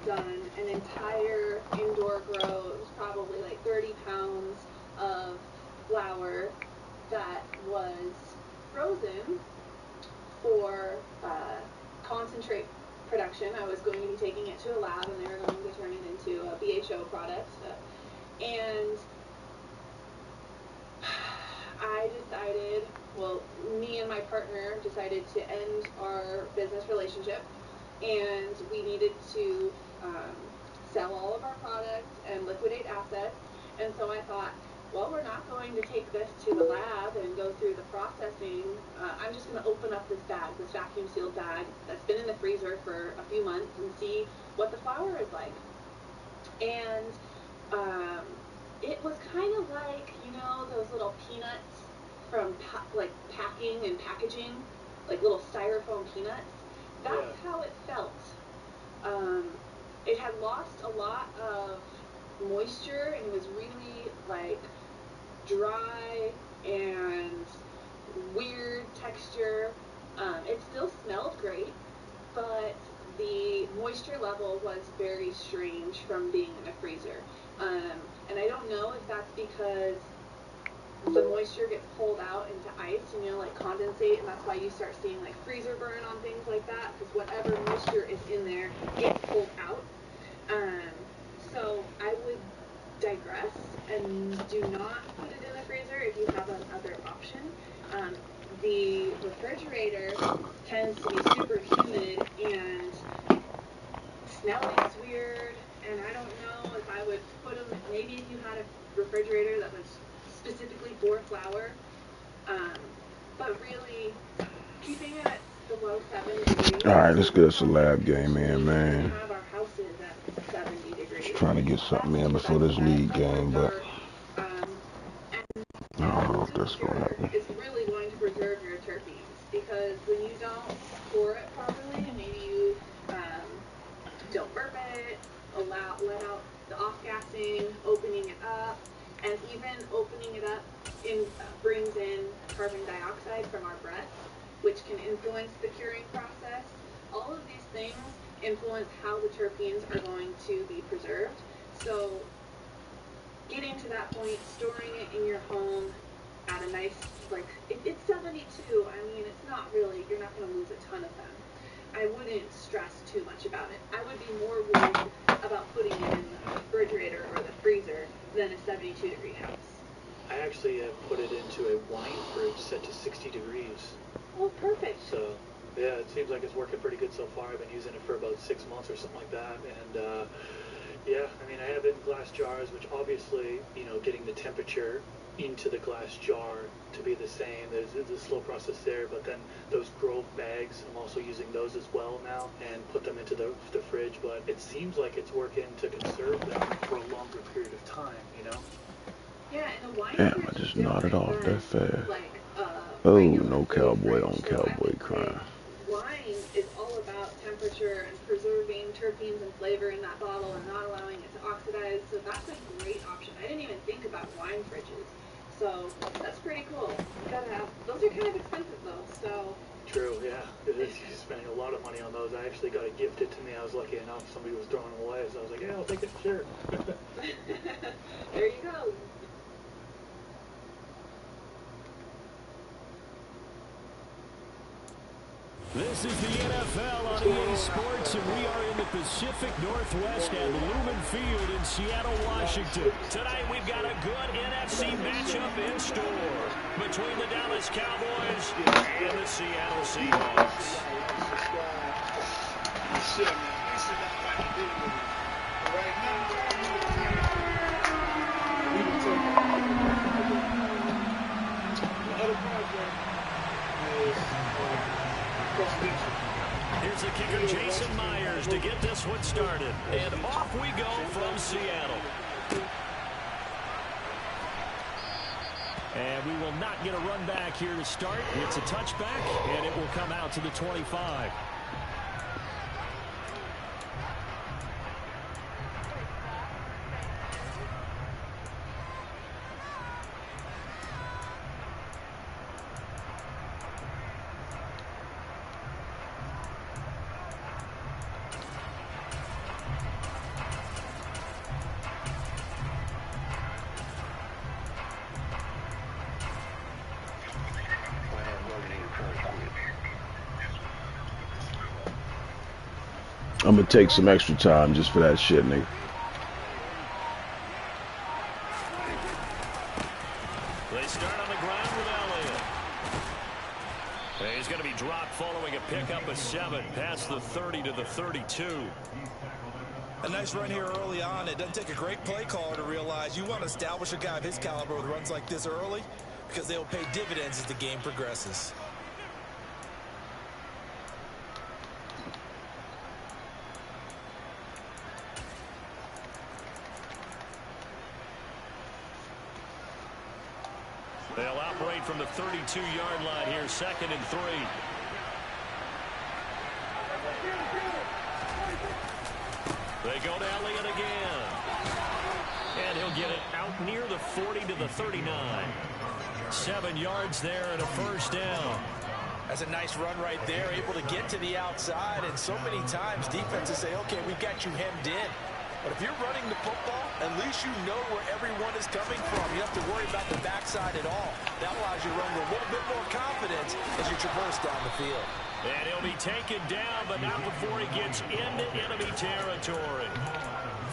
done an entire indoor grow. It was probably like 30 pounds of flower that was frozen for concentrate production. I was going to be taking it to a lab, and they were going to turn it into a BHO product. And I decided, well, me and my partner decided to end our business relationship, and we needed to sell all of our products and liquidate assets. And so I thought, well, we're not going to take this to the lab and go through the processing. I'm just going to open up this bag, this vacuum sealed bag that's been in the freezer for a few months, and see what the flower is like. And it was kind of like, you know, those little peanuts from like packing and packaging, like little styrofoam peanuts. That's how it felt. It had lost a lot of moisture, and it was really like dry and weird texture. It still smelled great, but the moisture level was very strange from being in a freezer. And I don't know if that's because the moisture gets pulled out into ice and, you know, like condensate, and that's why you start seeing like freezer burn on things like that, because whatever moisture is in there gets pulled out. So I would digress and do not put it in the freezer if you have another option. The refrigerator tends to be super humid, and smelling's weird, and I don't know if I would put them, maybe if you had a refrigerator that was specifically for flower, but really keeping it at below 70 degrees. All right, let's get us a lab game in, man. Have our houses at 70 degrees. Just trying to get something in before this league game, but I don't know if that's going to happen. It's really going to preserve your terpenes, because when you don't pour it properly, and maybe you don't burp it, let out the off-gassing, opening it up, and even opening it up brings in carbon dioxide from our breath, which can influence the curing process. All of these things influence how the terpenes are going to be preserved. So getting to that point, storing it in your home at a nice, like, it's 72, I mean, it's not really, you're not going to lose a ton of them. I wouldn't stress too much about it. I would be more worried about putting it in the refrigerator or the freezer than a 72-degree house. I actually have put it into a wine fridge set to 60 degrees. Oh, perfect. So, yeah, it seems like it's working pretty good so far. I've been using it for about 6 months or something like that. And, yeah, I mean, I have it in glass jars, which obviously, you know, getting the temperature into the glass jar to be the same. There's a slow process there, but then those Grove bags, I'm also using those as well now and put them into the fridge. But it seems like it's working to conserve them for a longer period of time, you know? Yeah, and the wine Damn, I just nodded off that fast. Oh, no cowboy on cowboy crime. Wine is all about temperature and preserving terpenes and flavor in that bottle and not allowing it to oxidize. So that's a great option. I didn't even think about wine fridges. So that's pretty cool. You gotta have, those are kind of expensive though, so. True, yeah. You're spending a lot of money on those. I actually got it gifted to me. I was lucky enough. Somebody was throwing them away, so I was like, yeah, I'll take it, sure. There you go. This is the NFL on EA Sports, and we are in the Pacific Northwest at Lumen Field in Seattle, Washington. Tonight we've got a good NFC matchup in store between the Dallas Cowboys and the Seattle Seahawks. Here's the kicker, Jason Myers, to get this one started. And off we go from Seattle. And we will not get a run back here to start. It's a touchback, and it will come out to the 25. I'm gonna take some extra time just for that shit, nigga. They start on the ground with Elliott. He's going to be dropped following a pickup of 7 past the 30 to the 32. A nice run here early on. It doesn't take a great play caller to realize you want to establish a guy of his caliber with runs like this early because they will pay dividends as the game progresses. They'll operate from the 32-yard line here, 2nd and 3. They go to Elliott again. And he'll get it out near the 40 to the 39. 7 yards there and a first down. That's a nice run right there, able to get to the outside. And so many times defenses say, okay, we've got you hemmed in. But if you're running the football, at least you know where everyone is coming from. You don't have to worry about the backside at all. That allows you to run with a little bit more confidence as you traverse down the field. And he'll be taken down, but not before he gets into enemy territory.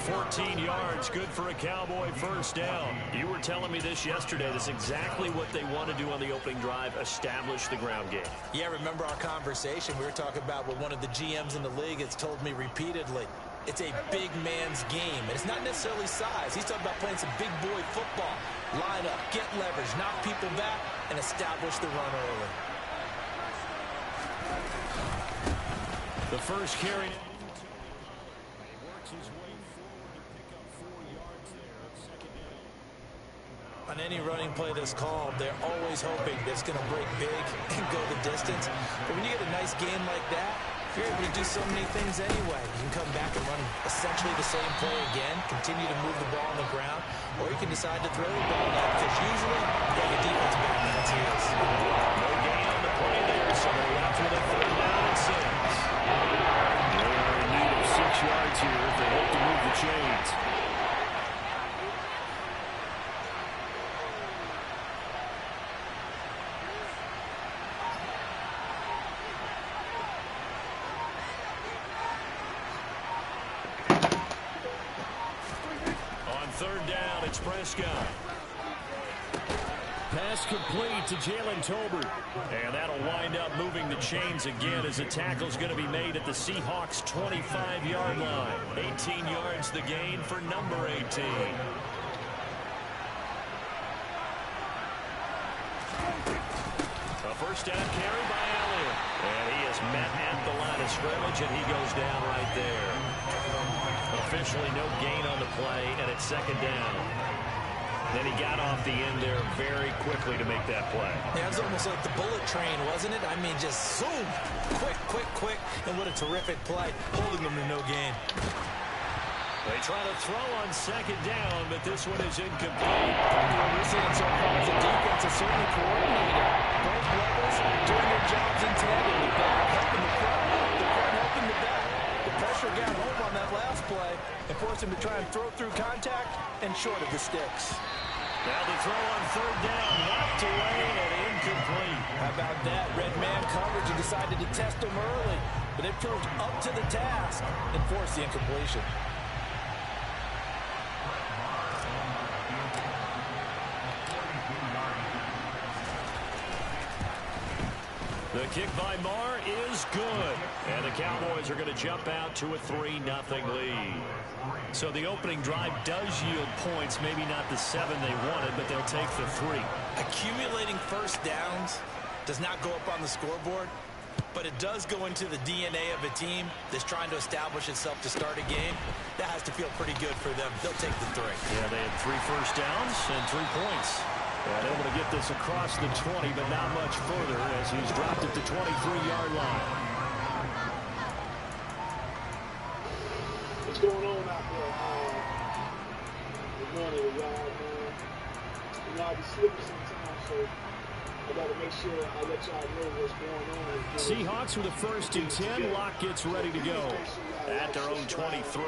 14 yards, good for a Cowboy first down. You were telling me this yesterday. That's exactly what they want to do on the opening drive, establish the ground game. Yeah, remember our conversation? We were talking about what one of the GMs in the league has told me repeatedly. It's a big man's game, and it's not necessarily size. He's talking about playing some big boy football. Line up, get leverage, knock people back, and establish the run early. The first carry. He works his way forward to pick up 4 yards there on 2nd down. On any running play that's called, they're always hoping that it's going to break big and go the distance. But when you get a nice game like that, you're able to do so many things anyway. You can come back and run essentially the same play again, continue to move the ball on the ground, or you can decide to throw the ball out because usually you have a defense back on its heels. No gain on the play there, so they're left with a 3rd down and 6. They are in need of 6 yards here if they hope to move the chains. On 3rd down, it's Prescott. Pass complete to Jalen Tolbert. And that'll wind up moving the chains again as the tackle's going to be made at the Seahawks' 25-yard line. 18 yards the gain for number 18. A first down carry by Elliott. And he is met at the line of scrimmage, and he goes down right there. Officially no gain on the play, and it's 2nd down. Then he got off the end there very quickly to make that play. Yeah, it was almost like the bullet train, wasn't it? I mean, just zoom, quick, quick, quick, and what a terrific play, holding them to no gain. They try to throw on 2nd down, but this one is incomplete. What we're seeing so far is the defense is certainly coordinated. Both levels doing their jobs intended. The back helping the front helping the back. The pressure got home on that last play and forced him to try and throw through contact and short of the sticks. Now the throw on 3rd down, knocked away and incomplete. How about that? Red man coverage and decided to test him early, but it proved up to the task and forced the incompletion. The kick by Marr is good. And the Cowboys are going to jump out to a 3-0 lead. So the opening drive does yield points, maybe not the 7 they wanted, but they'll take the 3. Accumulating first downs does not go up on the scoreboard, but it does go into the DNA of a team that's trying to establish itself to start a game. That has to feel pretty good for them. They'll take the 3. Yeah, they had 3 first downs and 3 points. And able to get this across the 20, but not much further as he's dropped at the 23-yard line. What's going on out there? Good morning, y'all, man. You know, I be slipping sometimes, so I got to make sure I let y'all know what's going on. Seahawks with a 1st and 10. Lock gets ready to go. at their own 23.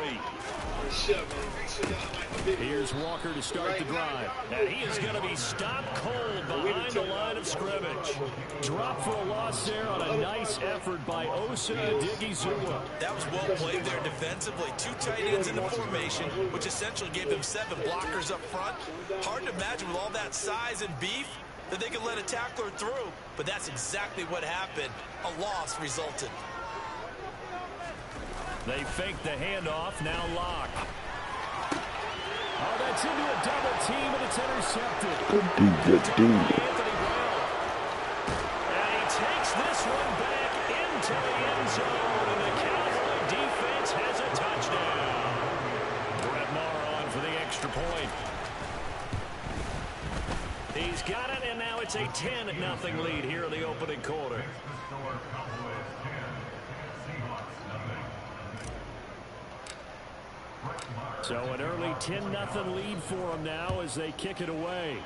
Here's Walker to start the drive. And he is going to be stopped cold behind the line of scrimmage. Drop for a loss there on a nice effort by Osa Odighizuwa. That was well played there defensively. 2 tight ends in the formation, which essentially gave them 7 blockers up front. Hard to imagine with all that size and beef that they could let a tackler through, but that's exactly what happened. A loss resulted. They fake the handoff, now Locke. Oh, that's into a double team, and it's intercepted. Good D. And he takes this one back into the end zone, and the Cowboy defense has a touchdown. Brett Maher on for the extra point. He's got it, and now it's a 10-0 lead here in the opening quarter. So an early 10-0 lead for them now as they kick it away.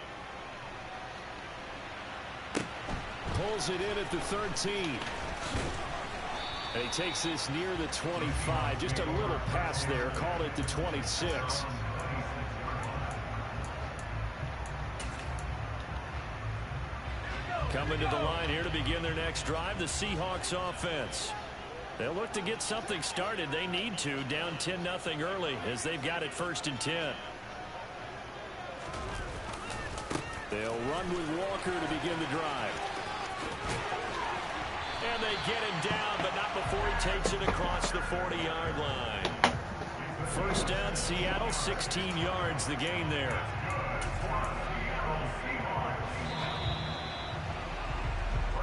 Pulls it in at the 13. And he takes this near the 25. Just a little pass there. Call it the 26. Coming to the line here to begin their next drive, the Seahawks offense. They'll look to get something started. They need to, down 10-0 early as they've got it 1st and 10. They'll run with Walker to begin the drive. And they get him down, but not before he takes it across the 40-yard line. First down, Seattle, 16 yards the gain there.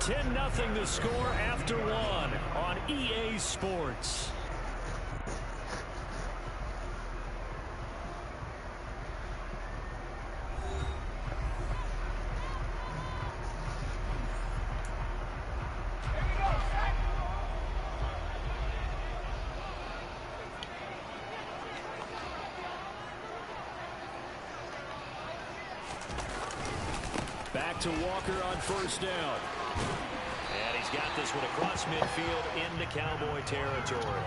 $10-0 the score after 1 on EA Sports. Back to Walker on first down. And he's got this one across midfield into Cowboy territory.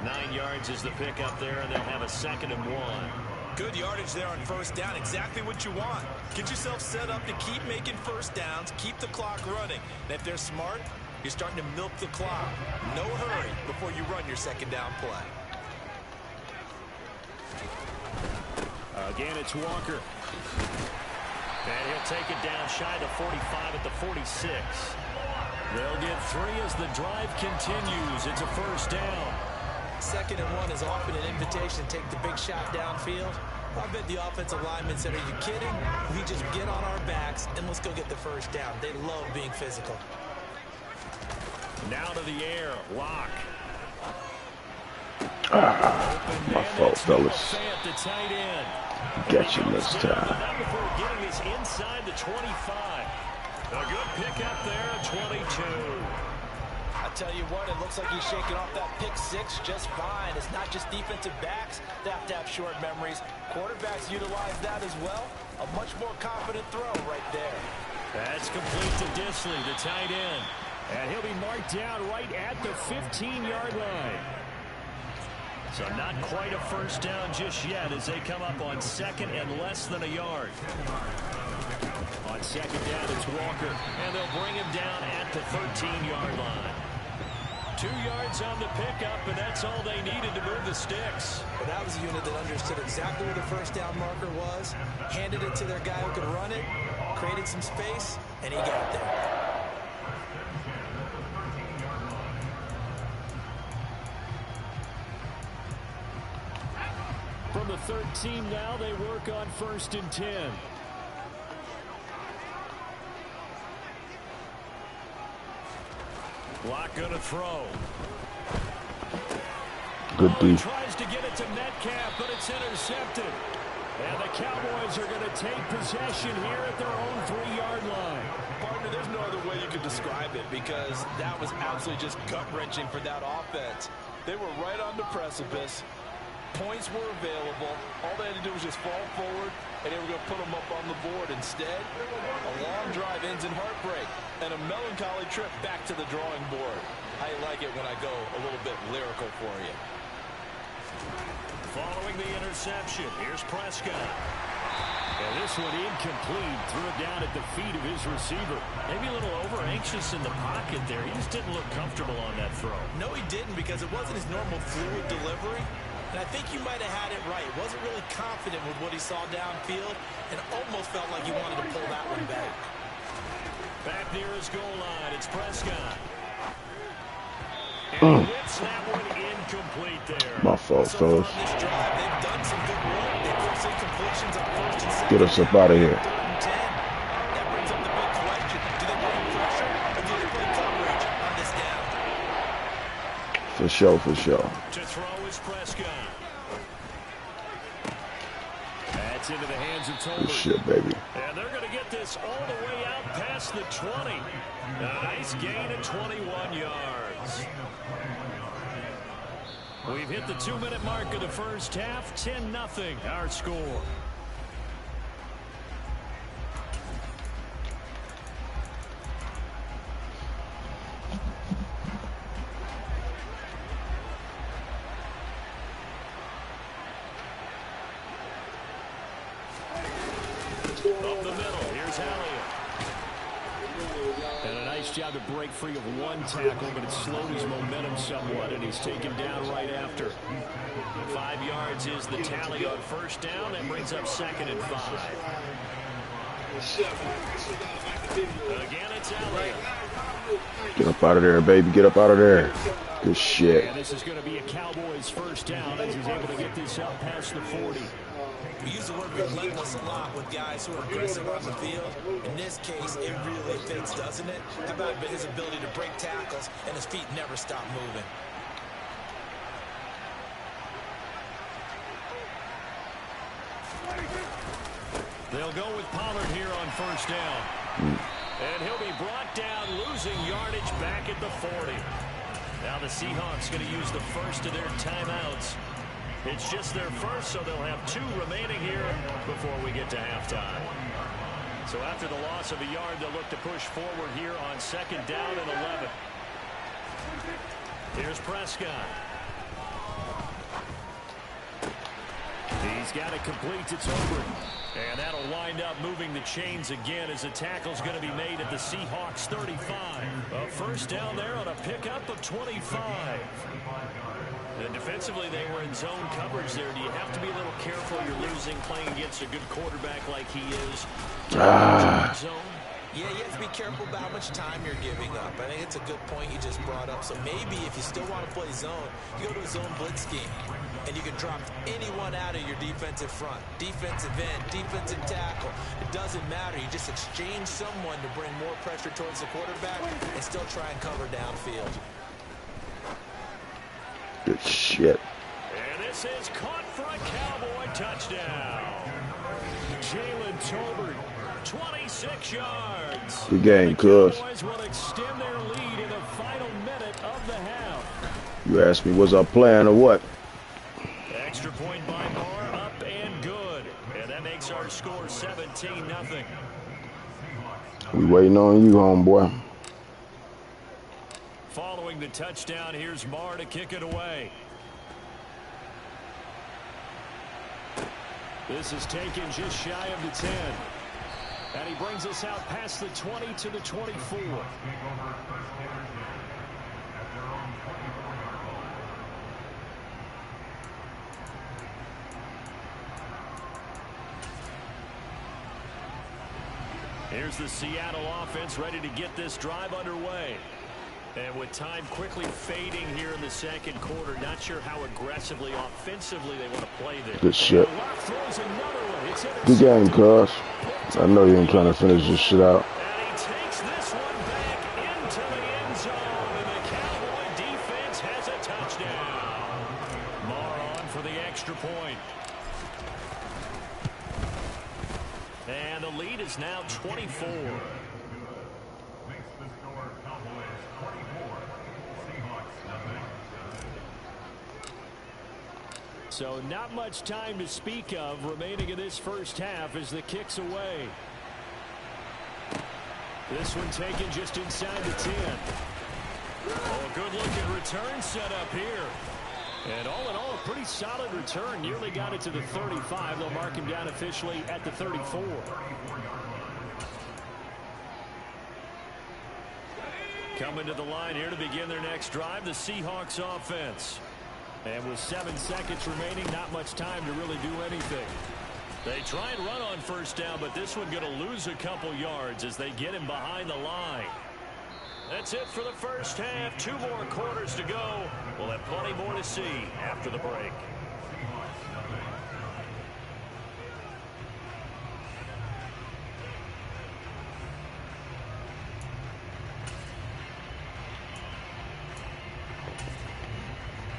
9 yards is the pickup there, and they'll have a 2nd and 1. Good yardage there on first down. Exactly what you want. Get yourself set up to keep making first downs, keep the clock running. And if they're smart, you're starting to milk the clock. No hurry before you run your 2nd down play. Again, it's Walker. And he'll take it down shy of 45 at the 46. They'll get 3 as the drive continues. It's a first down. 2nd and 1 is often an invitation to take the big shot downfield. I bet the offensive lineman said, are you kidding? We just get on our backs and let's go get the first down. They love being physical. Now to the air. Locke. My fault, fellas. The tight end. Got you this time. Not before getting this inside the 25. A good pickup there at 22. I tell you what, it looks like he's shaking off that pick 6 just fine. It's not just defensive backs that have to have short memories. Quarterbacks utilize that as well. A much more confident throw right there. That's complete to Disley, the tight end. And he'll be marked down right at the 15-yard line. So not quite a first down just yet as they come up on 2nd and less than a yard. On 2nd down, it's Walker, and they'll bring him down at the 13-yard line. 2 yards on the pickup, and that's all they needed to move the sticks. But that was a unit that understood exactly where the first down marker was, handed it to their guy who could run it, created some space, and he got there. From the 13 now, they work on 1st and 10. Locke gonna throw. Good D. Tries to get it to Metcalf, but it's intercepted. And the Cowboys are going to take possession here at their own 3-yard line. Partner, there's no other way you could describe it because that was absolutely just gut-wrenching for that offense. They were right on the precipice. Points were available. All they had to do was just fall forward, and they were going to put them up on the board. And Instead, a long drive ends in heartbreak and a melancholy trip back to the drawing board. I like it when I go a little bit lyrical for you. Following the interception, here's Prescott. And this one incomplete. Threw it down at the feet of his receiver. Maybe a little over-anxious in the pocket there. He just didn't look comfortable on that throw. No, he didn't, because it wasn't his normal fluid delivery. And I think you might have had it right. He wasn't really confident with what he saw downfield and almost felt like he wanted to pull that one back. Back near his goal line, it's Prescott. And he whips that one incomplete there. My fault, So fellas. far on this drive, they've done some good work. They forced incompletions on first and second. Get us up out of here. Third and 10. That brings up the big question. Do they play pressure or do they play coverage on this down? For sure, for sure. To throw is Prescott. That's into the hands of Tolbert. Good shit, baby. And they're going to get this all the way out past the 20. A nice gain of 21 yards. We've hit the 2-minute mark of the first half. 10-0 our score. Up the middle, here's Elliott. And a nice job to break free of one tackle, but it slowed his momentum somewhat, and he's taken down right after. 5 yards is the tally on first down. That brings up 2nd and 5. Again, it's Elliott. Get up out of there, baby. Get up out of there. Good shit. And this is going to be a Cowboys first down as he's able to get this up past the 40. We use the word relentless a lot with guys who are aggressive on the field. In this case, it really fits, doesn't it? Think about his ability to break tackles, and his feet never stop moving. They'll go with Pollard here on first down. And he'll be brought down, losing yardage back at the 40. Now the Seahawks going to use the first of their timeouts. It's just their first, so they'll have 2 remaining here before we get to halftime. So after the loss of a yard, they'll look to push forward here on 2nd down and 11. Here's Prescott. He's got it complete to Tolbert. And that'll wind up moving the chains again as the tackle's going to be made at the Seahawks 35. A first down there on a pickup of 25. And defensively, they were in zone coverage there. Do you have to be a little careful? You're losing playing against a good quarterback like he is. Zone. Yeah, you have to be careful about how much time you're giving up. I think it's a good point you just brought up. So maybe if you still want to play zone, you go to a zone blitz scheme. And you can drop anyone out of your defensive front. Defensive end, defensive tackle. It doesn't matter. You just exchange someone to bring more pressure towards the quarterback and still try and cover downfield. Good shit. And this is caught for a Cowboy touchdown. Jalen Tolbert, 26 yards. Good game, cuz. Cowboys will extend their lead in the final minute of the half. You asked me, was I playing or what? Extra point by Moore, up and good. And that makes our score 17-0. We waiting on you, homeboy. Following the touchdown, here's Marr to kick it away. This is taken just shy of the 10. And he brings us out past the 20 to the 24. Here's the Seattle offense ready to get this drive underway. And with time quickly fading here in the second quarter, not sure how aggressively, offensively they want to play this. Good shit. Good game, cuz. I know you ain't trying to finish this shit out. And he takes this one back into the end zone, and the Cowboy defense has a touchdown. Marr on for the extra point. And the lead is now 24. So not much time to speak of remaining in this first half as the kick's away. This one taken just inside the 10. Oh, a good-looking return set up here. And all in all, a pretty solid return. Nearly got it to the 35. They'll mark him down officially at the 34. Coming to the line here to begin their next drive, the Seahawks offense. And with 7 seconds remaining, not much time to really do anything. They try and run on first down, but this one going to lose a couple yards as they get him behind the line. That's it for the first half. 2 more quarters to go. We'll have plenty more to see after the break.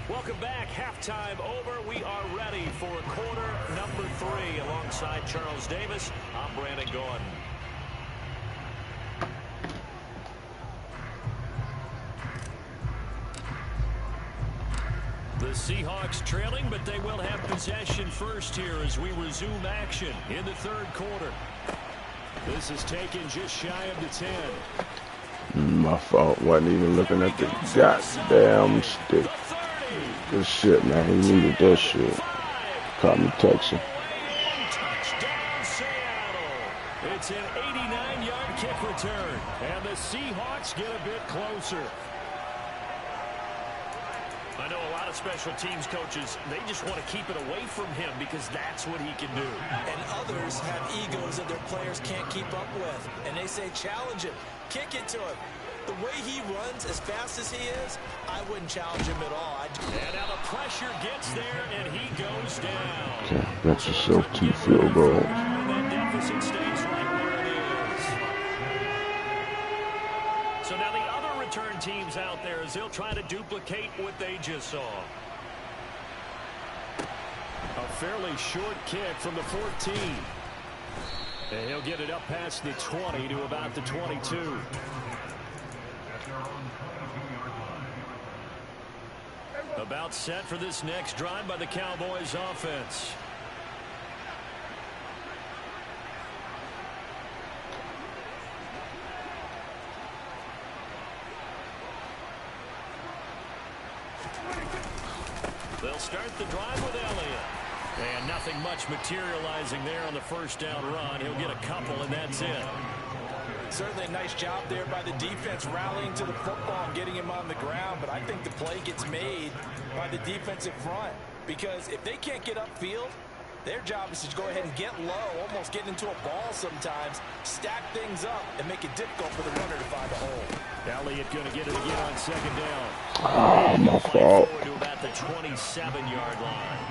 Welcome back. Halftime over. We are ready for quarter number 3. Alongside Charles Davis, I'm Brandon Gordon. The Seahawks trailing, but they will have possession first here as we resume action in the third quarter. This is taken just shy of the 10. My fault. Wasn't even looking at the goddamn stick. Good shit, man. He needed that shit. Caught me texting. Touchdown, Seattle. It's an 89-yard kick return, and the Seahawks get a bit closer. I know a lot of special teams coaches, they just want to keep it away from him because that's what he can do. And others have egos that their players can't keep up with. And they say, challenge him, kick it to him. The way he runs as fast as he is, I wouldn't challenge him at all. And now the pressure gets there, and he goes down. Got yourself 2 field goals. And that deficit stays right where it is. So now the other return teams out there as they'll try to duplicate what they just saw. A fairly short kick from the 14. And he'll get it up past the 20 to about the 22. About set for this next drive by the Cowboys offense. They'll start the drive with Elliott. And nothing much materializing there on the first down run. He'll get a couple, and that's it. Certainly a nice job there by the defense rallying to the football and getting him on the ground, but I think the play gets made by the defensive front because if they can't get upfield, their job is to go ahead and get low, almost get into a ball sometimes, stack things up, and make it difficult for the runner to find a hole. Elliott going to get it again on second down. Oh, my fault. To about the 27-yard line.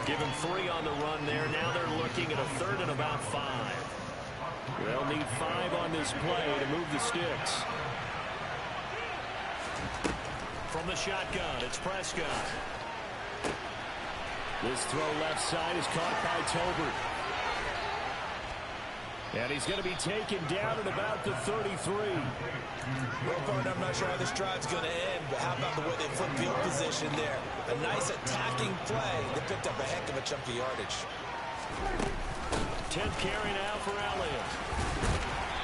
Give him 3 on the run there. Now they're looking at a third and about 5. They'll need 5 on this play to move the sticks. From the shotgun, it's Prescott. This throw left side is caught by Tolbert. And he's going to be taken down at about the 33. Well, partner, I'm not sure how this drive's going to end, but how about the way they flip field position there? A nice attacking play that picked up a heck of a chunk of yardage. 10th carry now for Elliott.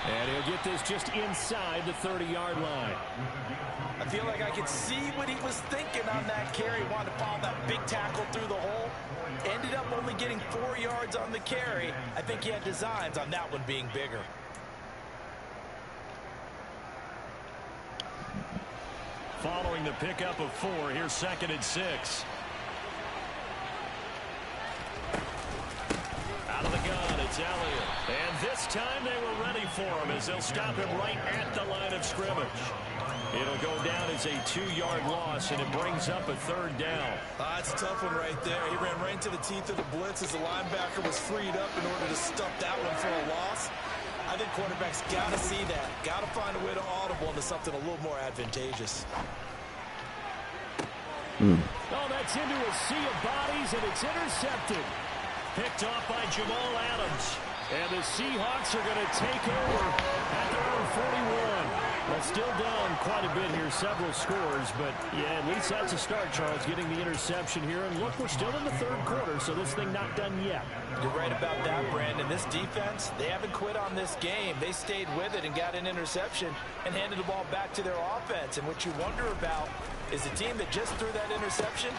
And he'll get this just inside the 30-yard line. I feel like I could see what he was thinking on that carry. Wanted to follow that big tackle through the hole. Ended up only getting 4 yards on the carry. I think he had designs on that one being bigger. Following the pickup of 4, here's 2nd and 6. Out of the gun, it's Elliott. And this time they were ready for him as they'll stop him right at the line of scrimmage. It'll go down as a 2-yard loss, and it brings up a 3rd down. That's a tough one right there. He ran right into the teeth of the blitz as the linebacker was freed up in order to stuff that one for a loss. I think quarterbacks got to see that. Got to find a way to audible into something a little more advantageous. Oh, that's into a sea of bodies, and it's intercepted. Picked off by Jamal Adams. And the Seahawks are going to take over at their own 41. Well, still down quite a bit here, several scores, but yeah, at least that's a start, Charles, getting the interception here. And look, we're still in the third quarter, so this thing not done yet. You're right about that, Brandon. This defense, they haven't quit on this game. They stayed with it and got an interception and handed the ball back to their offense. And what you wonder about is a team that just threw that interception,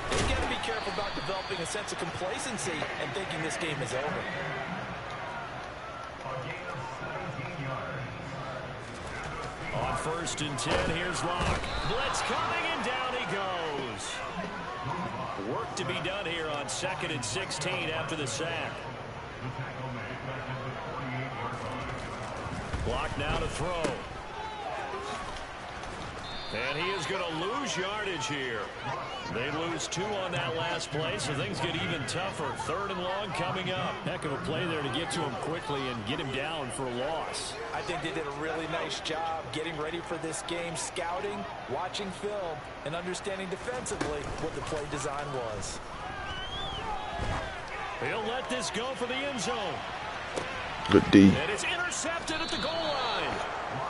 they've got to be careful about developing a sense of complacency and thinking this game is over. On 1st and 10, here's Locke. Blitz coming, and down he goes. Work to be done here on 2nd and 16 after the sack. Locke now to throw. And he is going to lose yardage here. They lose 2 on that last play, so things get even tougher. 3rd and long coming up. Heck of a play there to get to him quickly and get him down for a loss. I think they did a really nice job getting ready for this game, scouting, watching film, and understanding defensively what the play design was. He'll let this go for the end zone. Good D. And it's intercepted at the goal line.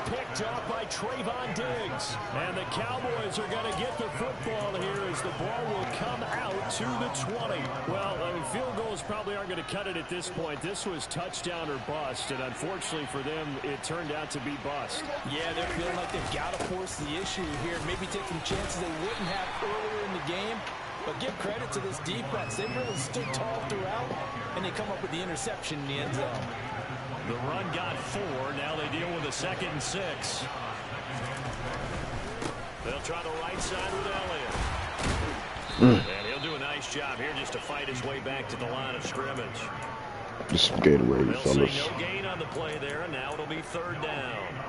Picked off by Trayvon Diggs. And the Cowboys are going to get the football here as the ball will come out to the 20. Well, I mean, field goals probably aren't going to cut it at this point. This was touchdown or bust, and unfortunately for them, it turned out to be bust. Yeah, they're feeling like they've got to force the issue here. Maybe take some chances they wouldn't have earlier in the game. But give credit to this defense. They really stood tall throughout, and they come up with the interception in the end zone. The run got 4. Now they deal with a 2nd and 6. They'll try the right side with Elliott. And he'll do a nice job here just to fight his way back to the line of scrimmage. Just Gatorade, They'll fellas. say no gain on the play there, and now it'll be 3rd down.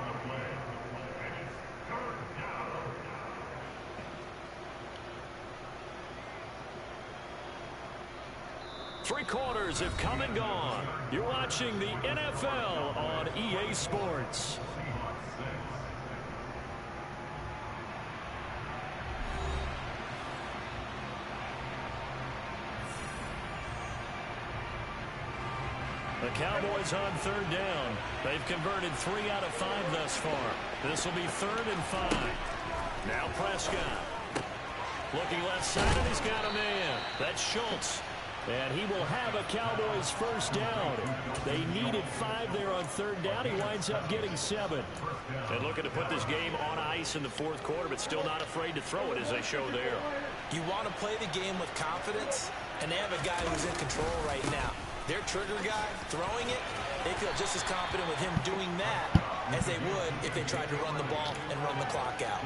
Three quarters have come and gone. You're watching the NFL on EA Sports. The Cowboys on 3rd down. They've converted 3 out of 5 thus far. This will be 3rd and 5. Now Prescott. Looking left side, and he's got a man. That's Schultz. And he will have a Cowboys first down. They needed 5 there on 3rd down. He winds up getting 7. And looking to put this game on ice in the 4th quarter, but still not afraid to throw it as they show there. You want to play the game with confidence, and they have a guy who's in control right now. Their trigger guy, throwing it, they feel just as confident with him doing that as they would if they tried to run the ball and run the clock out.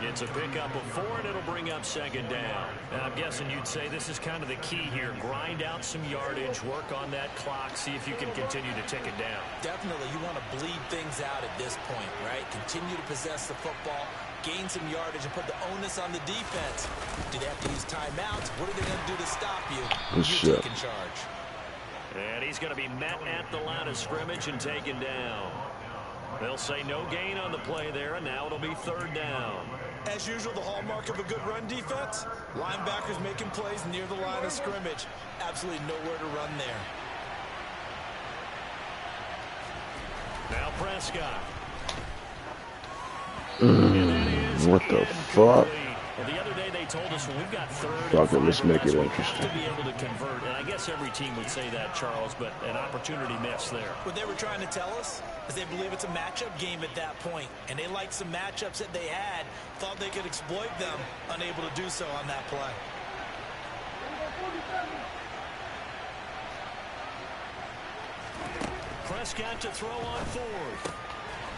It's a pickup of 4, and it'll bring up 2nd down. Now, I'm guessing you'd say this is kind of the key here. Grind out some yardage, work on that clock, see if you can continue to tick it down. Definitely, you want to bleed things out at this point, right? Continue to possess the football, gain some yardage, and put the onus on the defense. Do they have to use timeouts? What are they going to do to stop you? You're taking charge. And he's going to be met at the line of scrimmage and taken down. They'll say no gain on the play there, and now it'll be 3rd down. As usual, the hallmark of a good run defense, linebackers making plays near the line of scrimmage. Absolutely nowhere to run there. Now Prescott. What the fuck? Well, the other day they told us when we've got 3rd Fuck it, and 5 let's make it we interesting. have to be able to convert. And I guess every team would say that, Charles, but an opportunity missed there. What they were trying to tell us is they believe it's a matchup game at that point, and they liked some matchups that they had, thought they could exploit them, unable to do so on that play. Prescott to throw on 4th.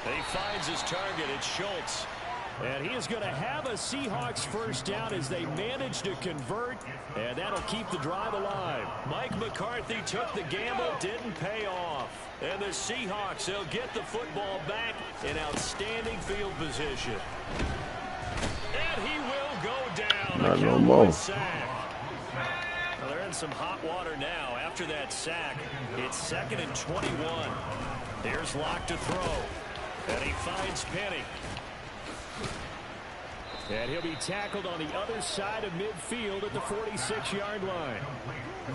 He finds his target. It's Schultz. And he is going to have a Seahawks first down as they manage to convert, and that'll keep the drive alive. Mike McCarthy took the gamble, didn't pay off. And the Seahawks, they'll get the football back in outstanding field position. And he will go down. Not no more. Sack. Well, they're in some hot water now. After that sack, it's 2nd and 21. Here's Locke to throw. And he finds Penny. And he'll be tackled on the other side of midfield at the 46-yard line.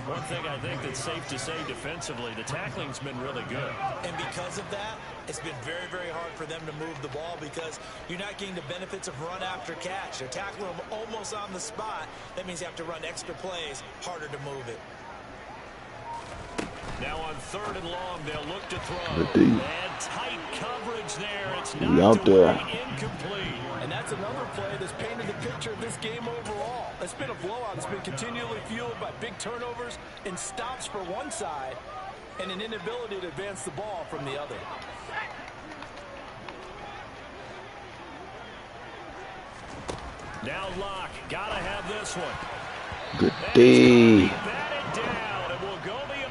One thing I think that's safe to say defensively, the tackling's been really good. And because because of that, it's been very, very hard for them to move the ball because you're not getting the benefits of run after catch. They're tackling them almost on the spot. That means you have to run extra plays, harder to move it. Now on 3rd and long, they'll look to throw. Good D. And tight coverage there. It's He knocked out there. away, incomplete. And that's another play that's painted the picture of this game overall. It's been a blowout. It's been continually fueled by big turnovers and stops for one side and an inability to advance the ball from the other. Now Locke, gotta have this one. Good D. Batted down, and will go the...